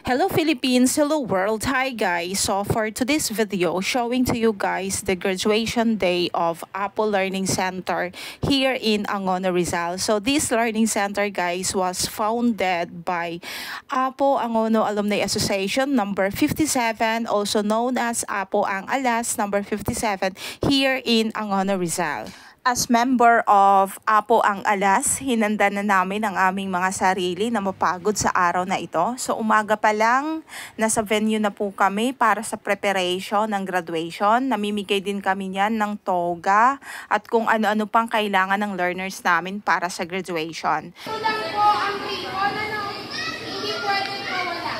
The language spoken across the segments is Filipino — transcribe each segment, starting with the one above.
Hello Philippines, hello world, hi guys. So for today's video, showing to you guys the graduation day of Apple Learning Center here in Angono, Rizal. So this learning center guys was founded by Apo Angono Alumni Association number 57, also known as Apo Ang Alas number 57 here in Angono, Rizal. As member of Apo Ang Alas, hinanda na namin ang aming mga sarili na mapagod sa araw na ito. So umaga pa lang, nasa venue na po kami para sa preparation ng graduation. Namimigay din kami niyan ng toga at kung ano-ano pang kailangan ng learners namin para sa graduation. Ito lang po ang ribbon, hindi pwedeng mawala.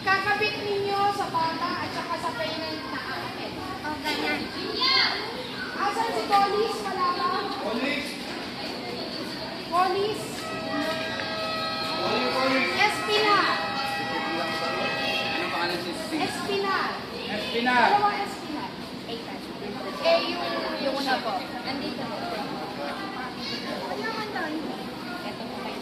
Kakabit ninyo sa bata at saka sa payment na akin. O, ganyan. Asan si Polis? Malala? Polis? Polis? Espinal. Anong pangalan si Steve? Espinal. Espinal. Dalawang Espinal. Eh, yung una po. Nandito po. Ano naman doon? Ito po kayo.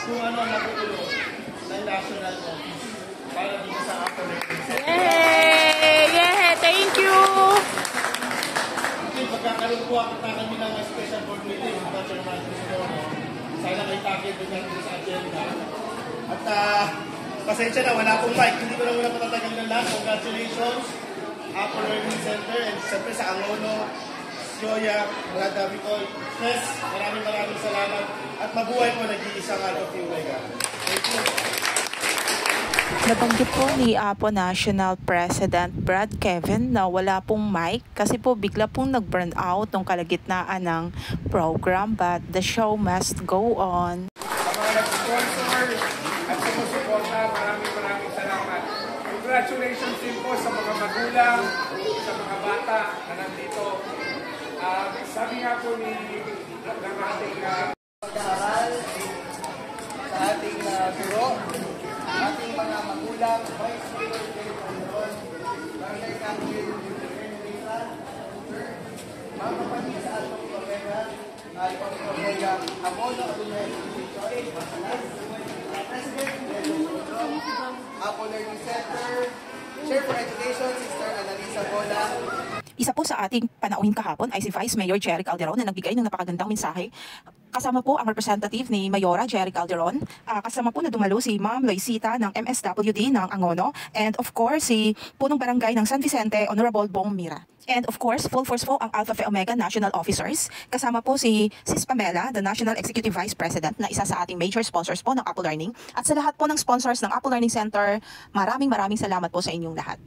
Kung ano ang matutulong ng national office para dito sa Apple Learning Center. Yay! Yeah! Thank you! Okay, pagkakaroon po ako kami ng special board meeting ng Bachelor of Management. Sana may target din natin sa agenda. At pasensya na, wala pong mic. Hindi ko na muna patatagal ng lahat. Congratulations, Apple Learning Center, and siyempre sa Angono, Joya, Brada Bicol. Yes, maraming salamat. At mabuhay po nag-iisang Fiuega. Thank you. Nabanggit po ni Apo National President Brad Kevin na wala pong mic kasi po bigla pong nag-burn out nung kalagitnaan ng program, but the show must go on. Sa mga nag-sponsor at sumusuporta, maraming salamat. Congratulations din po sa mga magulang, sa mga bata na nandito. Sabi nga po ni ng ating pag-aaral sa ating guro, ating mga magulang, vice president, barangay council, mga kapatid sa atong Correga, Alpang Correga, Amono, President, Apple Learning Center, Chair for Education, Sister Annalisa Bola. Isa po sa ating panauhin kahapon ay si Vice Mayor Jerry Calderon na nagbigay ng napakagandang mensahe. Kasama po ang representative ni Mayora Jerry Calderon. Kasama po na dumalo si Ma'am Loisita ng MSWD ng Angono. And of course, si Punong Barangay ng San Vicente, Honorable Bong Mira. And of course, full force po ang Alpha Phi Omega National Officers. Kasama po si Sis Pamela, the National Executive Vice President na isa sa ating major sponsors po ng Apple Learning. At sa lahat po ng sponsors ng Apple Learning Center, maraming salamat po sa inyong lahat.